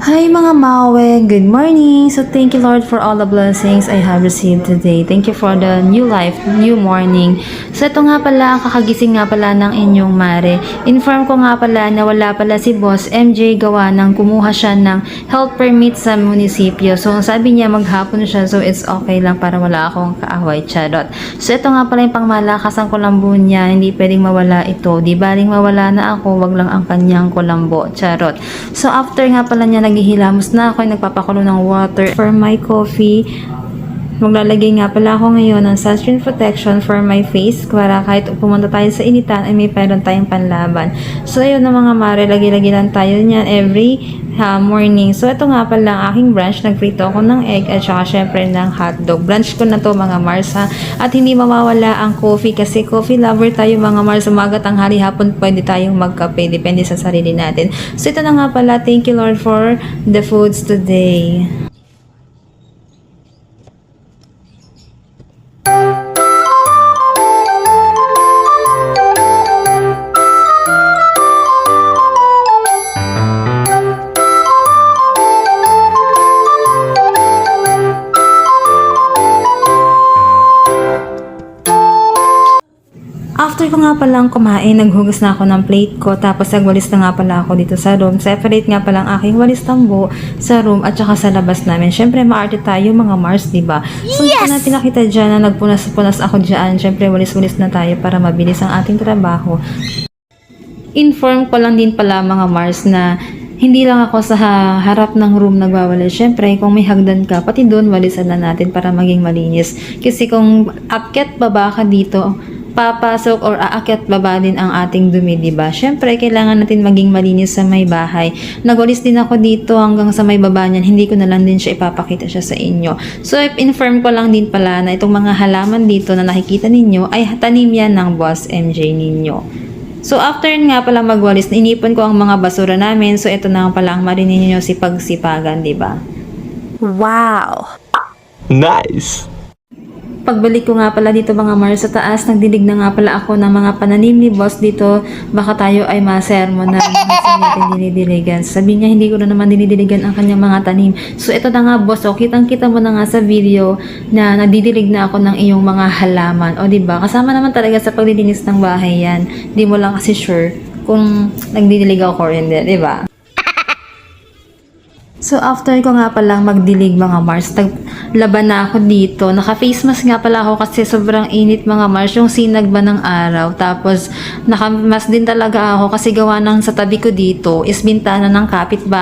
Hi mga Mawe, good morning. So thank you Lord for all the blessings I have received today. Thank you for the new life, new morning. So ito nga pala, kakagising nga pala ng inyong Mare. Inform ko nga pala na wala pala si Boss MJ gawa ng kumuha siya ng health permit sa munisipyo. So sabi niya maghapon siya, so it's okay lang para wala akong kaaway, charot. So ito nga pala yung pangmalakasan kulambo niya, hindi pwedeng mawala ito. Di baling mawala na ako, wag lang ang kanyang kulambo, charot. So after nga pala niya naghihilamos na ako, nagpapakulo ng water for my coffee. Maglalagay nga pala ako ngayon ng sunscreen protection for my face para kahit pumunta tayo sa initan ay may meron tayong panlaban. So ayun na mga Mare, lagi-lagi lang tayo niyan every morning. So ito nga pala ang aking brunch, nagprito ako ng egg at saka syempre ng hotdog. Brunch ko na to mga Mars ha. At hindi mawawala ang coffee kasi coffee lover tayo mga Mars. Umaga, tanghali, hapon pwede tayong magkape, depende sa sarili natin. So ito na nga pala, thank you Lord for the foods today. After ko nga palang kumain, naghugas na ako ng plate ko, tapos nagwalis na nga pala ako dito sa room. Separate nga palang aking walis tambo sa room at saka sa labas namin. Syempre, maarte tayo mga Mars, diba? So, yes! Hindi natin nakita dyan na nagpunas-punas ako dyan. Syempre, walis-walis na tayo para mabilis ang ating trabaho. Inform ko lang din pala mga Mars na hindi lang ako sa harap ng room nagwawalis. Syempre, kung may hagdan ka, pati doon walisan na natin para maging malinis. Kasi kung akyat baba ka dito, papasok or aakyat baba din ang ating dumi, diba? Syempre, kailangan natin maging malinis sa may bahay. Nagwalis din ako dito hanggang sa may baba niyan. Hindi ko na lang din siya ipapakita siya sa inyo. So, inform ko lang din pala na itong mga halaman dito na nakikita ninyo ay tanim yan ng Boss MJ ninyo. So, after nga pala magwalis, inipon ko ang mga basura namin. So, ito na pala ang marinig ninyo sipag-sipagan, diba? Wow! Nice! Pagbalik ko nga pala dito mga Mars sa taas, nagdilig na nga pala ako ng mga pananim ni Boss dito. Baka tayo ay masermon na minsan natin dinidiligan. Sabi niya hindi ko na naman dinidiligan ang kanyang mga tanim. So ito na nga Boss, o kitang-kita mo na nga sa video na nagdidilig na ako ng iyong mga halaman. O diba, kasama naman talaga sa paglilinis ng bahay yan. Di mo lang kasi sure kung nagdidilig ako or hindi, diba? So, after ko nga palang magdilig mga Mars, laban na ako dito. Naka-face mask nga pala ako kasi sobrang init mga Mars, yung sinag ba ng araw. Tapos, naka-mask din talaga ako kasi gawa ng sa tabi ko dito is bintana ng kapitbahay.